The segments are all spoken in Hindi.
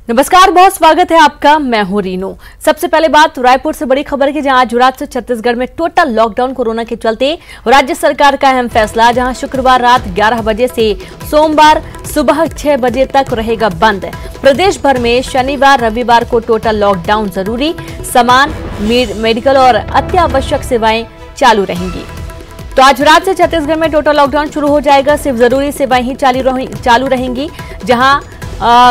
नमस्कार, बहुत स्वागत है आपका। मैं हूं रीनू। सबसे पहले बात रायपुर से बड़ी खबर की, जहां आज रात से छत्तीसगढ़ में टोटल लॉकडाउन कोरोना के चलते राज्य सरकार का अहम फैसला, जहां शुक्रवार रात 11 बजे से सोमवार सुबह 6 बजे तक रहेगा बंद। प्रदेश भर में शनिवार रविवार को टोटल लॉकडाउन, जरूरी सामान, मेडिकल और अत्यावश्यक सेवाएं चालू रहेंगी। तो आज रात से छत्तीसगढ़ में टोटल लॉकडाउन शुरू हो जाएगा। सिर्फ जरूरी सेवाएं ही चालू रहेंगी, जहां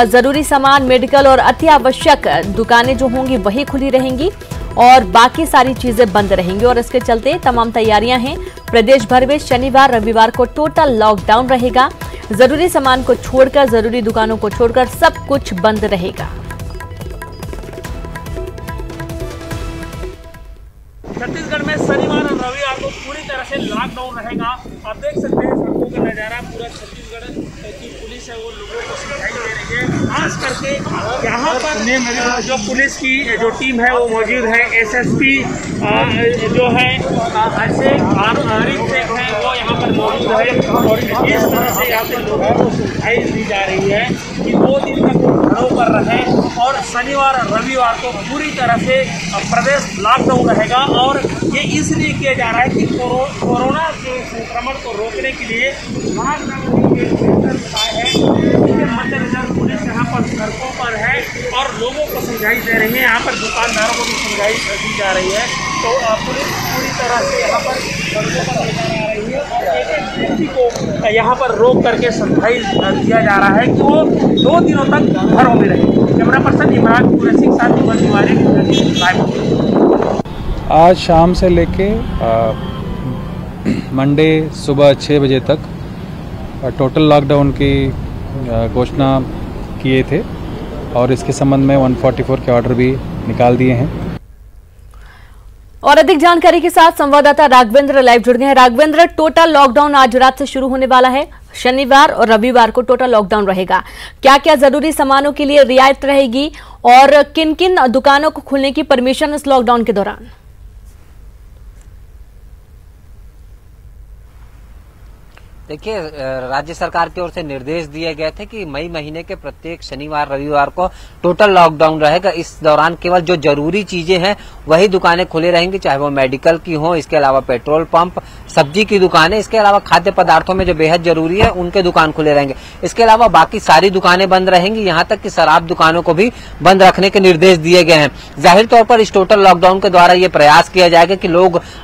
जरूरी सामान, मेडिकल और अति आवश्यक दुकानें जो होंगी वही खुली रहेंगी और बाकी सारी चीजें बंद रहेंगी। और इसके चलते तमाम तैयारियां हैं। प्रदेश भर में शनिवार रविवार को टोटल लॉकडाउन रहेगा। जरूरी सामान को छोड़कर, जरूरी दुकानों को छोड़कर सब कुछ बंद रहेगा। छत्तीसगढ़ में शनिवार और रविवार को पूरी तरह से लॉकडाउन रहेगा। आप देख सकते हैं सड़कों का नज़ारा। पूरा छत्तीसगढ़ की पुलिस है वो लोगों को सिखाई दे रही है। खास करके यहाँ पर जो पुलिस की जो टीम है वो मौजूद है। एसएसपी जो है शेख है वो यहाँ पर मौजूद है। और इस तरह से यहाँ पे लोगों को सिखाई दी जा रही है कि 2 दिन तक वो घरों पर रहें और शनिवार और रविवार को पूरी तरह से प्रदेश लॉकडाउन रहेगा। और ये इसलिए किया जा रहा है कि कोरोना के संक्रमण को रोकने के लिए लॉकडाउन के बेहतर उपाय है। इसके मद्देनजर पुलिस यहाँ पर सड़कों पर है और लोगों को समझाई दे रही है। यहाँ पर दुकानदारों को भी समझाई दी जा रही है। तो पुलिस पूरी तरह से यहाँ पर सड़कों पर लेकर आ रही है और एक व्यक्ति को यहाँ पर रोक करके समझाई दिया जा रहा है कि वो 2 दिनों तक घरों में रहे। कैमरा पर्सन इमरान कुरैशी के साथ विमल तिवारी रायपुर। आज शाम से लेके मंडे सुबह 6 बजे तक टोटल लॉकडाउन की घोषणा किए थे और इसके संबंध में 144 के ऑर्डर भी निकाल दिए हैं। और अधिक जानकारी के साथ संवाददाता राघवेंद्र लाइव जुड़ गए हैं। राघवेंद्र, टोटल लॉकडाउन आज रात से शुरू होने वाला है। शनिवार और रविवार को टोटल लॉकडाउन रहेगा। क्या क्या जरूरी सामानों के लिए रियायत रहेगी और किन किन दुकानों को खुलने की परमिशन इस लॉकडाउन के दौरान? देखिए, राज्य सरकार की ओर से निर्देश दिए गए थे कि मई महीने के प्रत्येक शनिवार रविवार को टोटल लॉकडाउन रहेगा। इस दौरान केवल जो जरूरी चीजें हैं वही दुकानें खुली रहेंगी, चाहे वो मेडिकल की हो, इसके अलावा पेट्रोल पंप, सब्जी की दुकानें, इसके अलावा खाद्य पदार्थों में जो बेहद जरूरी है उनके दुकान खुले रहेंगे। इसके अलावा बाकी सारी दुकानें बंद रहेंगी, यहाँ तक कि शराब दुकानों को भी बंद रखने के निर्देश दिए गए हैं। जाहिर तौर पर इस टोटल लॉकडाउन के द्वारा ये प्रयास किया जाएगा कि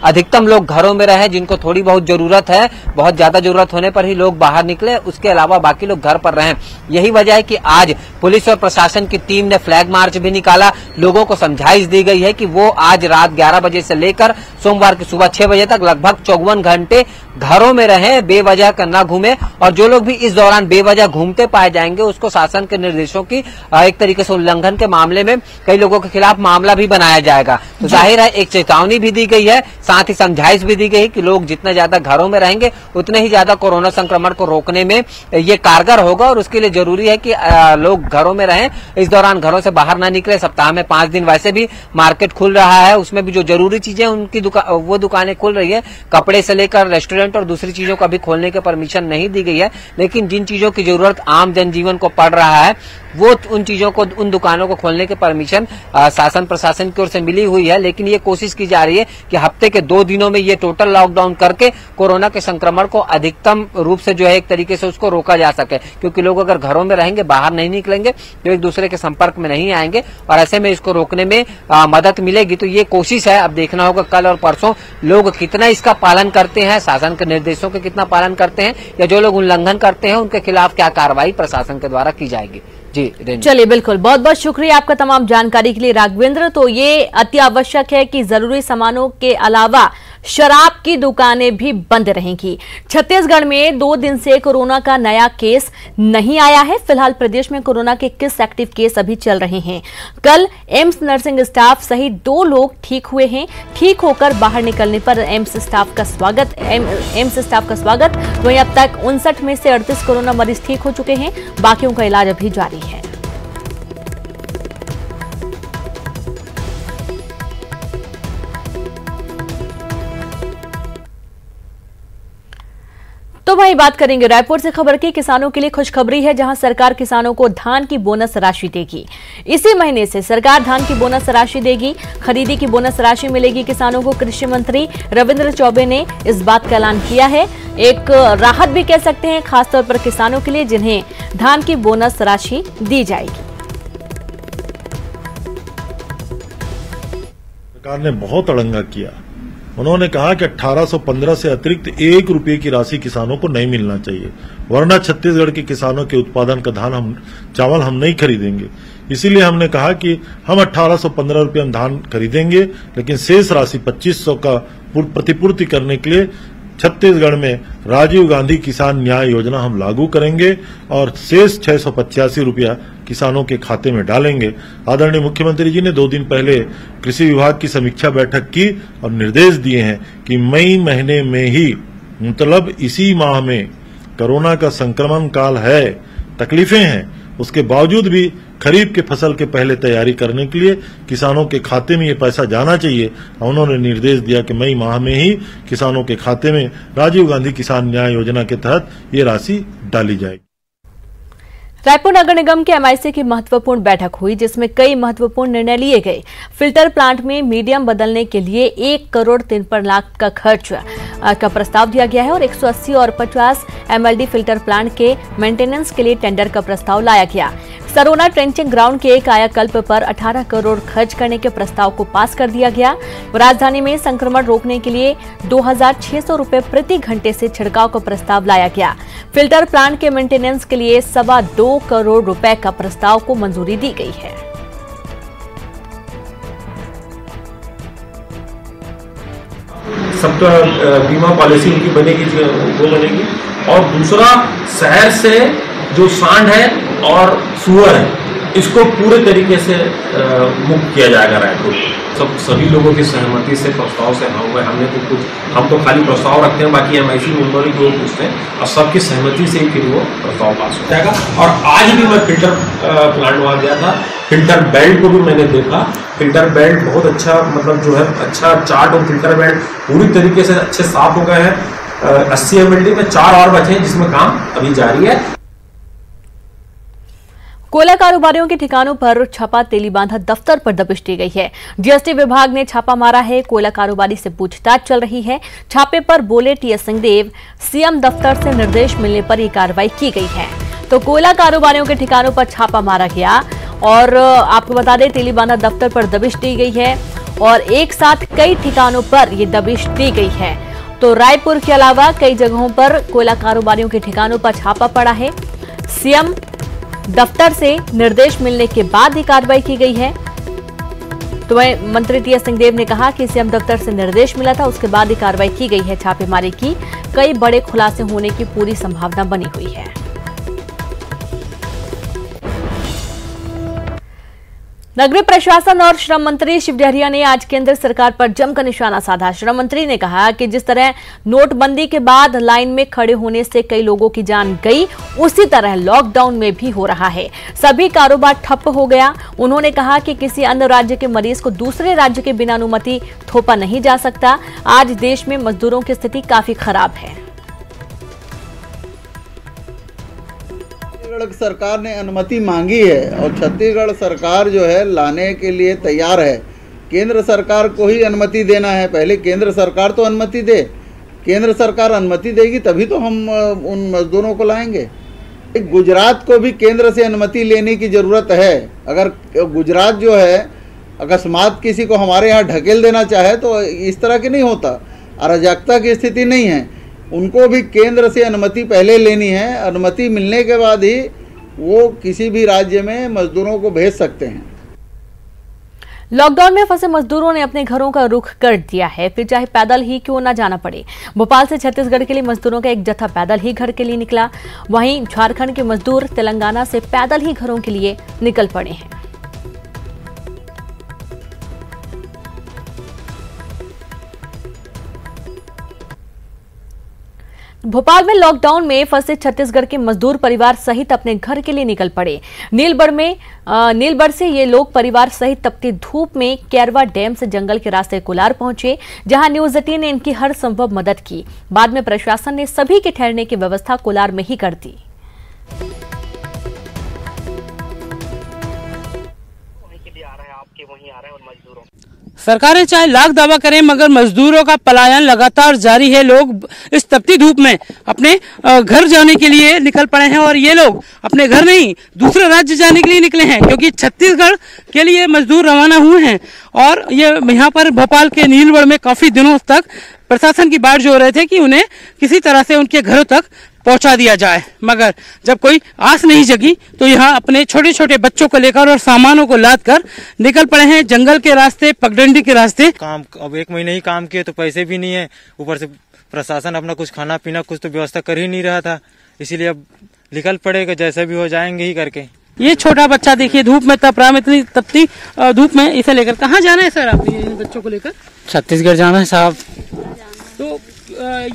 अधिकतम लोग घरों में रहें, जिनको थोड़ी बहुत जरूरत है, बहुत ज्यादा जरूरत होने पर ही लोग बाहर निकले, उसके अलावा बाकी लोग घर पर रहें। यही वजह है कि आज पुलिस और प्रशासन की टीम ने फ्लैग मार्च भी निकाला। लोगों को समझाइश दी गई है कि वो आज रात 11 बजे से लेकर सोमवार की सुबह 6 बजे तक लगभग 54 घंटे घरों में रहें, बेवजह का न घूमे। और जो लोग भी इस दौरान बेवजह घूमते पाए जाएंगे उसको शासन के निर्देशों की एक तरीके से उल्लंघन के मामले में कई लोगों के खिलाफ मामला भी बनाया जाएगा। तो जाहिर है एक चेतावनी भी दी गई है, साथ ही समझाइश भी दी गई है कि लोग जितना ज्यादा घरों में रहेंगे उतने ही ज्यादा कोरोना संक्रमण को रोकने में ये कारगर होगा। और उसके लिए जरूरी है कि लोग घरों में रहें, इस दौरान घरों से बाहर ना निकले। सप्ताह में 5 दिन वैसे भी मार्केट खुल रहा है, उसमें भी जो जरूरी चीजें उनकी वो दुकानें खुल रही है। कपड़े से लेकर रेस्टोरेंट और दूसरी चीजों का भी खोलने की परमिशन नहीं दी गई है, लेकिन जिन चीजों की जरूरत आम जनजीवन को पड़ रहा है वो उन चीजों को, उन दुकानों को खोलने की परमिशन शासन प्रशासन की ओर से मिली हुई है। लेकिन ये कोशिश की जा रही है कि हफ्ते के 2 दिनों में ये टोटल लॉकडाउन करके कोरोना के संक्रमण को अधिकतम रूप से जो है एक तरीके से उसको रोका जा सके, क्योंकि लोग अगर घरों में रहेंगे, बाहर नहीं निकलेंगे तो एक दूसरे के संपर्क में नहीं आएंगे और ऐसे में इसको रोकने में मदद मिलेगी। तो ये कोशिश है। अब देखना होगा कल और परसों लोग कितना इसका पालन करते हैं, शासन के निर्देशों के कितना पालन करते हैं, या जो लोग उल्लंघन करते हैं उनके खिलाफ क्या कार्रवाई प्रशासन के द्वारा की जाएगी। जी चलिए, बिल्कुल, बहुत बहुत शुक्रिया आपका तमाम जानकारी के लिए राघवेंद्र। तो ये अति आवश्यक है कि जरूरी सामानों के अलावा शराब की दुकानें भी बंद रहेंगी। छत्तीसगढ़ में 2 दिन से कोरोना का नया केस नहीं आया है। फिलहाल प्रदेश में कोरोना के 21 एक्टिव केस अभी चल रहे हैं। कल एम्स नर्सिंग स्टाफ सहित 2 लोग ठीक हुए हैं। ठीक होकर बाहर निकलने पर एम्स स्टाफ का स्वागत। वहीं अब तक 59 में से 38 कोरोना मरीज ठीक हो चुके हैं। बाकियों का इलाज अभी जारी है। तो वहीं बात करेंगे रायपुर से खबर की। किसानों के लिए खुशखबरी है, जहां सरकार किसानों को धान की बोनस राशि देगी। इसी महीने से सरकार धान की बोनस राशि देगी। खरीदी की बोनस राशि मिलेगी किसानों को। कृषि मंत्री रविंद्र चौबे ने इस बात का ऐलान किया है। एक राहत भी कह सकते हैं, खासतौर पर किसानों के लिए जिन्हें धान की बोनस राशि दी जाएगी। सरकार ने बहुत अड़ंगा किया। उन्होंने कहा कि 1815 से अतिरिक्त 1 रुपये की राशि किसानों को नहीं मिलना चाहिए, वरना छत्तीसगढ़ के किसानों के उत्पादन का चावल हम नहीं खरीदेंगे। इसीलिए हमने कहा कि हम 1815 रुपये धान खरीदेंगे, लेकिन शेष राशि 2500 का प्रतिपूर्ति करने के लिए छत्तीसगढ़ में राजीव गांधी किसान न्याय योजना हम लागू करेंगे और शेष 685 रुपया किसानों के खाते में डालेंगे। आदरणीय मुख्यमंत्री जी ने 2 दिन पहले कृषि विभाग की समीक्षा बैठक की और निर्देश दिए हैं कि मई महीने में ही, मतलब इसी माह में, कोरोना का संक्रमण काल है, तकलीफें हैं, उसके बावजूद भी खरीफ के फसल के पहले तैयारी करने के लिए किसानों के खाते में ये पैसा जाना चाहिए। उन्होंने निर्देश दिया कि मई माह में ही किसानों के खाते में राजीव गांधी किसान न्याय योजना के तहत ये राशि डाली जाएगी। रायपुर नगर निगम के एमआईसी की महत्वपूर्ण बैठक हुई, जिसमें कई महत्वपूर्ण निर्णय लिए गए। फिल्टर प्लांट में मीडियम बदलने के लिए 1 करोड़ 53 लाख का खर्च का प्रस्ताव दिया गया है और 180 और 50 MLD फिल्टर प्लांट के मेंटेनेंस के लिए टेंडर का प्रस्ताव लाया गया। सरोना ट्रेंचिंग ग्राउंड के कायाकल्प पर 18 करोड़ खर्च करने के प्रस्ताव को पास कर दिया गया। राजधानी में संक्रमण रोकने के लिए 2600 रुपए प्रति घंटे से छिड़काव का प्रस्ताव लाया गया। फिल्टर प्लांट के मेंटेनेंस के लिए 2.25 करोड़ रुपए का प्रस्ताव को मंजूरी दी गई है। सबका बीमा पॉलिसी उनकी बनेगी, वो बनेगी। और दूसरा, शहर से जो सांड है और सुअर है, इसको पूरे तरीके से मुक्त किया जाएगा रायपुर। सभी लोगों की सहमति से प्रस्ताव से हम तो खाली प्रस्ताव रखते हैं, बाकी एमआईसी मेंबर को पूछते हैं और सबकी सहमति से ही फिर वो प्रस्ताव पास हो जाएगा। और आज भी मैं फिल्टर प्लांट वहाँ गया था, फिल्टर बेल्ट को भी मैंने देखा। फिल्टर बेल्ट बहुत अच्छा, मतलब जो है अच्छा चार्ट, और फिल्टर बेल्ट पूरी तरीके से अच्छे साफ हो गए हैं। 80 MLD में 4 और बचे हैं, जिसमें काम अभी जारी है। कोयला कारोबारियों के ठिकानों पर छापा, तेलीबांधा दफ्तर पर दबिश दी गई है। जीएसटी विभाग ने छापा मारा है। कोयला कारोबारी से पूछताछ चल रही है। छापे पर बोले टीएस सिंहदेव, सीएम दफ्तर से निर्देश मिलने पर यह कार्रवाई की गई है। तो कोयला कारोबारियों के ठिकानों पर छापा मारा गया और आपको बता दें, तेलीबांधा दफ्तर पर दबिश दी गई है और एक साथ कई ठिकानों पर यह दबिश दी गई है। तो रायपुर के अलावा कई जगहों पर कोयला कारोबारियों के ठिकानों पर छापा पड़ा है। सीएम दफ्तर से निर्देश मिलने के बाद ही कार्रवाई की गई है। तो मंत्री टीएस सिंहदेव ने कहा कि सीएम दफ्तर से निर्देश मिला था, उसके बाद ही कार्रवाई की गई है। छापेमारी की कई बड़े खुलासे होने की पूरी संभावना बनी हुई है। नगरीय प्रशासन और श्रम मंत्री शिव डहरिया ने आज केंद्र सरकार पर जमकर निशाना साधा। श्रम मंत्री ने कहा कि जिस तरह नोटबंदी के बाद लाइन में खड़े होने से कई लोगों की जान गई, उसी तरह लॉकडाउन में भी हो रहा है। सभी कारोबार ठप हो गया। उन्होंने कहा कि किसी अन्य राज्य के मरीज को दूसरे राज्य के बिना अनुमति थोपा नहीं जा सकता। आज देश में मजदूरों की स्थिति काफी खराब है। छत्तीसगढ़ सरकार ने अनुमति मांगी है और छत्तीसगढ़ सरकार जो है लाने के लिए तैयार है। केंद्र सरकार को ही अनुमति देना है, पहले केंद्र सरकार तो अनुमति दे। केंद्र सरकार अनुमति देगी तभी तो हम उन मजदूरों को लाएंगे। गुजरात को भी केंद्र से अनुमति लेने की ज़रूरत है। अगर गुजरात जो है अकस्मात किसी को हमारे यहाँ ढकेल देना चाहे तो इस तरह की नहीं होता, अराजकता की स्थिति नहीं है। उनको भी केंद्र से अनुमति पहले लेनी है। अनुमति मिलने के बाद ही वो किसी भी राज्य में मजदूरों को भेज सकते हैं। लॉकडाउन में फंसे मजदूरों ने अपने घरों का रुख कर दिया है, फिर चाहे पैदल ही क्यों न जाना पड़े। भोपाल से छत्तीसगढ़ के लिए मजदूरों का एक जत्था पैदल ही घर के लिए निकला। वहीं झारखंड के मजदूर तेलंगाना से पैदल ही घरों के लिए निकल पड़े हैं। भोपाल में लॉकडाउन में फंसे छत्तीसगढ़ के मजदूर परिवार सहित अपने घर के लिए निकल पड़े। नीलबढ़ से ये लोग परिवार सहित तपती धूप में कैरवा डैम से जंगल के रास्ते कोलार पहुंचे, जहां न्यूज 18 ने इनकी हर संभव मदद की। बाद में प्रशासन ने सभी के ठहरने की व्यवस्था कोलार में ही कर दी। सरकारें चाहे लाख दावा करें मगर मजदूरों का पलायन लगातार जारी है। लोग इस तपती धूप में अपने घर जाने के लिए निकल पड़े हैं और ये लोग अपने घर नहीं दूसरे राज्य जाने के लिए निकले हैं, क्योंकि छत्तीसगढ़ के लिए मजदूर रवाना हुए हैं। और ये यहाँ पर भोपाल के नीलबढ़ में काफी दिनों तक प्रशासन की बाट जोड़ रहे थे कि उन्हें किसी तरह से उनके घरों तक पहुंचा दिया जाए, मगर जब कोई आस नहीं जगी तो यहाँ अपने छोटे छोटे बच्चों को लेकर और सामानों को लाद कर निकल पड़े हैं जंगल के रास्ते, पगडंडी के रास्ते। काम अब 1 महीने ही काम किए तो पैसे भी नहीं है, ऊपर से प्रशासन अपना कुछ खाना पीना कुछ तो व्यवस्था कर ही नहीं रहा था, इसीलिए अब निकल पड़ेगा, जैसे भी हो जाएंगे ही करके। ये छोटा बच्चा देखिए धूप में तप रहा है, इतनी तपती धूप में इसे लेकर कहाँ जाना है सर आप इन बच्चों को लेकर? छत्तीसगढ़ जाना है साहब। तो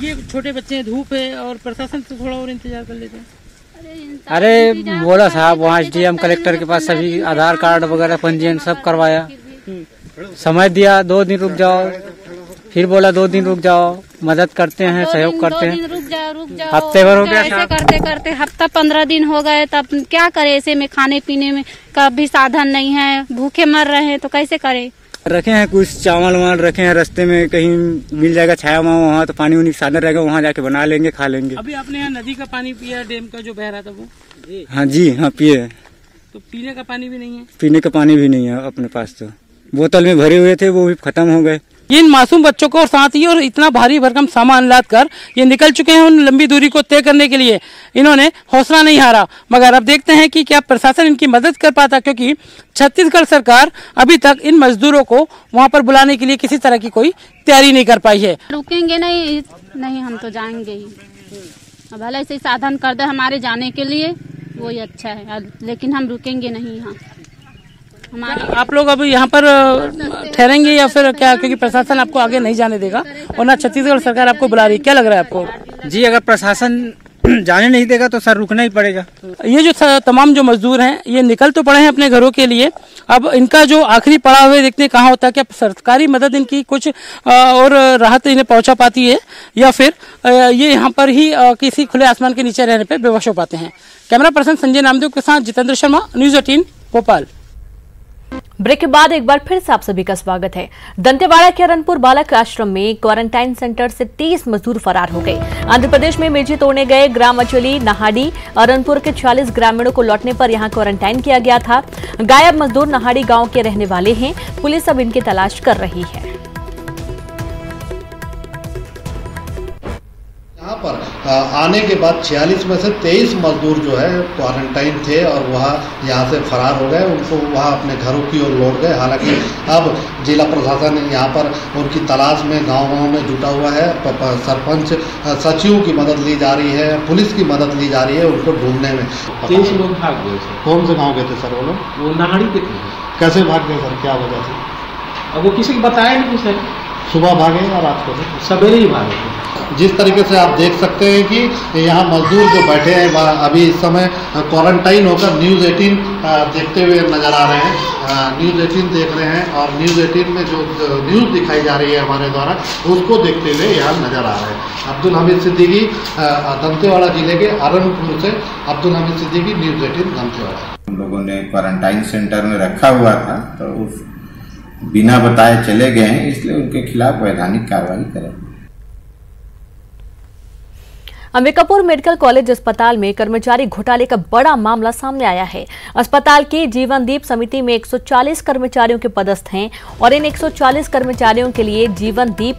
ये छोटे बच्चे हैं, धूप है और प्रशासन से थोड़ा और इंतजार कर लेते हैं। अरे बोला साहब वहाँ SDM कलेक्टर के पास सभी आधार कार्ड वगैरह पंजीयन सब करवाया, समय दिया 2 दिन रुक जाओ, फिर बोला 2 दिन रुक जाओ, मदद करते हैं, सहयोग करते हैं। रुक जाओ हफ्ते भर हो गया ऐसे करते करते हफ्ता 15 दिन हो गए, तब क्या करे? ऐसे में खाने पीने में का भी साधन नहीं है, भूखे मर रहे हैं तो कैसे करे? रखे हैं कुछ चावल वावल रखे हैं, रास्ते में कहीं मिल जाएगा छाया वहाँ तो पानी उनी साधन रहेगा, वहाँ जाके बना लेंगे खा लेंगे। अभी आपने यहाँ नदी का पानी पिया, डैम का जो बह रहा था वो? हाँ जी हाँ पिए। तो पीने का पानी भी नहीं है? पीने का पानी भी नहीं है अपने पास, तो बोतल में भरे हुए थे वो भी खत्म हो गए। इन मासूम बच्चों को और साथ ही और इतना भारी भरकम सामान लाद कर ये निकल चुके हैं उन लंबी दूरी को तय करने के लिए। इन्होंने हौसला नहीं हारा, मगर अब देखते हैं कि क्या प्रशासन इनकी मदद कर पाता, क्योंकि छत्तीसगढ़ सरकार अभी तक इन मजदूरों को वहां पर बुलाने के लिए किसी तरह की कोई तैयारी नहीं कर पाई है। रुकेंगे नहीं हम तो जाएंगे ही, भले से साधन कर दे हमारे जाने के लिए वही अच्छा है, लेकिन हम रुकेंगे नहीं यहाँ। आप लोग अब यहाँ पर ठहरेंगे या फिर क्या, क्योंकि प्रशासन आपको आगे नहीं जाने देगा और ना छत्तीसगढ़ सरकार आपको बुला रही है, क्या लग रहा है आपको? जी अगर प्रशासन जाने नहीं देगा तो सर रुकना ही पड़ेगा। ये जो तमाम जो मजदूर हैं ये निकल तो पड़े हैं अपने घरों के लिए, अब इनका जो आखिरी पड़ाव है देखते कहाँ होता है, क्या सरकारी मदद इनकी कुछ और राहत इन्हें पहुंचा पाती है या फिर ये यहाँ पर ही किसी खुले आसमान के नीचे रहने पर बेहोश हो पाते हैं। कैमरा पर्सन संजय नामदेव के साथ जितेंद्र शर्मा, न्यूज 18 भोपाल। ब्रेक के बाद एक बार फिर से आप सभी का स्वागत है। दंतेवाड़ा के अरनपुर बालक आश्रम में क्वारंटाइन सेंटर से 30 मजदूर फरार हो गए। आंध्र प्रदेश में मिर्ची तोड़ने गए ग्राम अचली नहाड़ी अरनपुर के 40 ग्रामीणों को लौटने पर यहां क्वारंटाइन किया गया था। गायब मजदूर नहाड़ी गांव के रहने वाले हैं, पुलिस अब इनकी तलाश कर रही है। यहाँ पर आने के बाद 46 में से 23 मजदूर जो है क्वारंटाइन थे और वह यहाँ से फरार हो गए, उनको वहाँ अपने घरों की ओर लौट गए। हालांकि अब जिला प्रशासन यहाँ पर उनकी तलाश में गांव-गांव में जुटा हुआ है। सरपंच सचिव की मदद ली जा रही है, पुलिस की मदद ली जा रही है उनको ढूंढने में। 23 लोग भाग गए। कौन से गाँव गए थे सर वो लोग? वो नहाड़ी के थे। कैसे भाग गए सर, क्या वजह थी? अब वो किसी को बताया नहीं सर। सुबह भागे या रात को? सवेरे ही भागे। जिस तरीके से आप देख सकते हैं कि यहाँ मजदूर जो बैठे हैं अभी इस समय क्वारंटाइन होकर न्यूज़ 18 देखते हुए नज़र आ रहे हैं। न्यूज़ 18 देख रहे हैं और न्यूज़ 18 में जो न्यूज़ दिखाई जा रही है हमारे द्वारा उसको देखते हुए यहाँ नज़र आ रहे हैं। अब्दुल हमीद सिद्दीकी, दंतेवाड़ा जिले के अरनपुर से अब्दुल हमीद सिद्दीकी, न्यूज़ 18 दंतेवाड़ा। हम लोगों ने क्वारंटाइन सेंटर में रखा हुआ था तो उस बिना बताए चले गए हैं, इसलिए उनके खिलाफ वैधानिक कार्रवाई करेंगे। अंबिकापुर मेडिकल कॉलेज अस्पताल में कर्मचारी घोटाले का बड़ा मामला सामने आया है। अस्पताल की जीवनदीप समिति में 140 कर्मचारियों के पदस्थ हैं और इन 140 कर्मचारियों के लिए जीवनदीप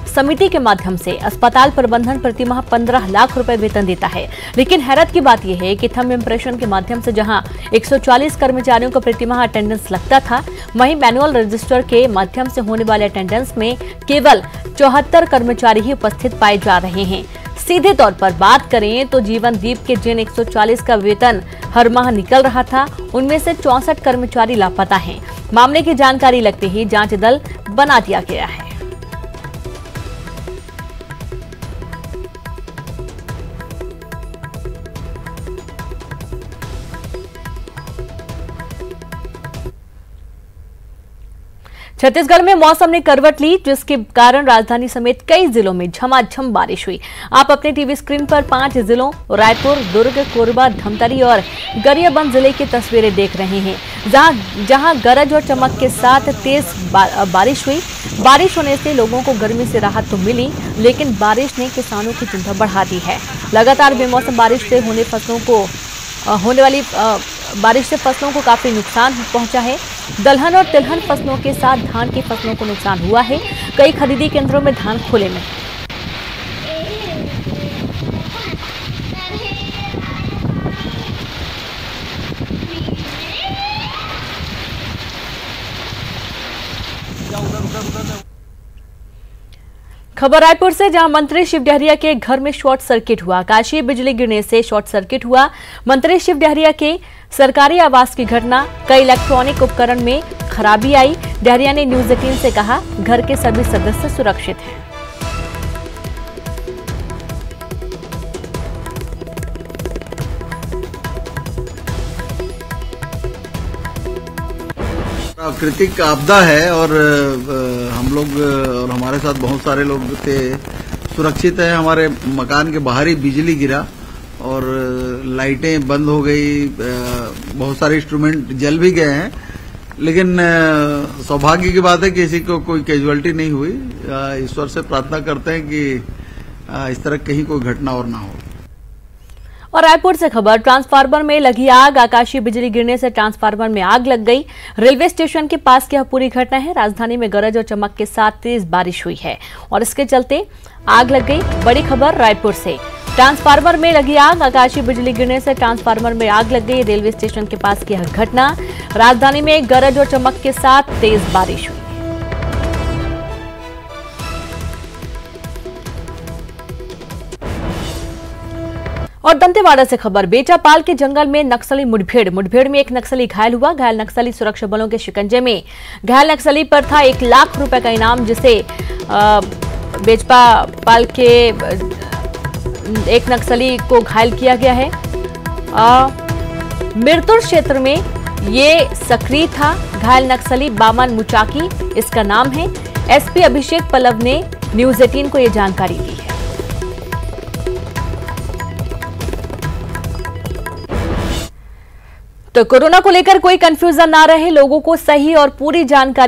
समिति के माध्यम से अस्पताल प्रबंधन प्रतिमाह 15 लाख रुपए वेतन देता है। लेकिन हैरत की बात यह है कि थंब इम्प्रेशन के माध्यम से जहां 140 कर्मचारियों को प्रतिमाह अटेंडेंस लगता था, वहीं मैनुअल रजिस्टर के माध्यम से होने वाले अटेंडेंस में केवल 74 कर्मचारी ही उपस्थित पाए जा रहे हैं। सीधे तौर पर बात करें तो जीवनदीप के जिन 140 का वेतन हर माह निकल रहा था, उनमें से 64 कर्मचारी लापता हैं। मामले की जानकारी लगते ही जांच दल बना दिया गया है। छत्तीसगढ़ में मौसम ने करवट ली, जिसके कारण राजधानी समेत कई जिलों में झमाझम बारिश हुई। आप अपने टीवी स्क्रीन पर 5 जिलों रायपुर, दुर्ग, कोरबा, धमतरी और गरियाबंद जिले की तस्वीरें देख रहे हैं, जहां गरज और चमक के साथ तेज बारिश हुई। बारिश होने से लोगों को गर्मी से राहत तो मिली, लेकिन बारिश ने किसानों की चिंता बढ़ा दी है। लगातार बेमौसम बारिश से होने वाली बारिश से फसलों को काफी नुकसान पहुंचा है। दलहन और तिलहन फसलों के साथ धान की फसलों को नुकसान हुआ है। कई खरीदी केंद्रों में धान खुले में। खबर रायपुर से, जहां मंत्री शिव डहरिया के घर में शॉर्ट सर्किट हुआ। आकाशीय बिजली गिरने से शॉर्ट सर्किट हुआ। मंत्री शिव डहरिया के सरकारी आवास की घटना। कई इलेक्ट्रॉनिक उपकरण में खराबी आई। डहरिया ने न्यूज 18 से कहा, घर के सभी सदस्य सुरक्षित हैं। प्राकृतिक आपदा है और हम लोग और हमारे साथ बहुत सारे लोग थे, सुरक्षित है। हमारे मकान के बाहर ही बिजली गिरा और लाइटें बंद हो गई, बहुत सारे इंस्ट्रूमेंट जल भी गए हैं, लेकिन सौभाग्य की बात है कि किसी को कोई कैजुअलिटी नहीं हुई। ईश्वर से प्रार्थना करते हैं कि इस तरह कहीं कोई घटना और ना हो। और रायपुर से खबर, ट्रांसफार्मर में लगी आग। आकाशीय बिजली गिरने से ट्रांसफार्मर में आग लग गई। रेलवे स्टेशन के पास की यह पूरी घटना है। राजधानी में गरज और चमक के साथ तेज बारिश हुई है और इसके चलते आग लग गई। बड़ी खबर रायपुर से, ट्रांसफार्मर में लगी आग। आकाशीय बिजली गिरने से ट्रांसफार्मर में आग लग गई। रेलवे स्टेशन के पास की यह घटना। राजधानी में गरज और चमक के साथ तेज बारिश हुई। और दंतेवाड़ा से खबर, बेचापाल के जंगल में नक्सली मुठभेड़ में एक नक्सली घायल हुआ। घायल नक्सली सुरक्षा बलों के शिकंजे में। घायल नक्सली पर था 1 लाख रुपए का इनाम, जिसे बेचापाल के एक नक्सली को घायल किया गया है। मिरतुर क्षेत्र में ये सक्रिय था। घायल नक्सली बामन मुचाकी इसका नाम है। एसपी अभिषेक पल्लव ने न्यूज 18 को ये जानकारी दी है। तो कोरोना को लेकर कोई कंफ्यूजन ना रहे, लोगों को सही और पूरी जानकारी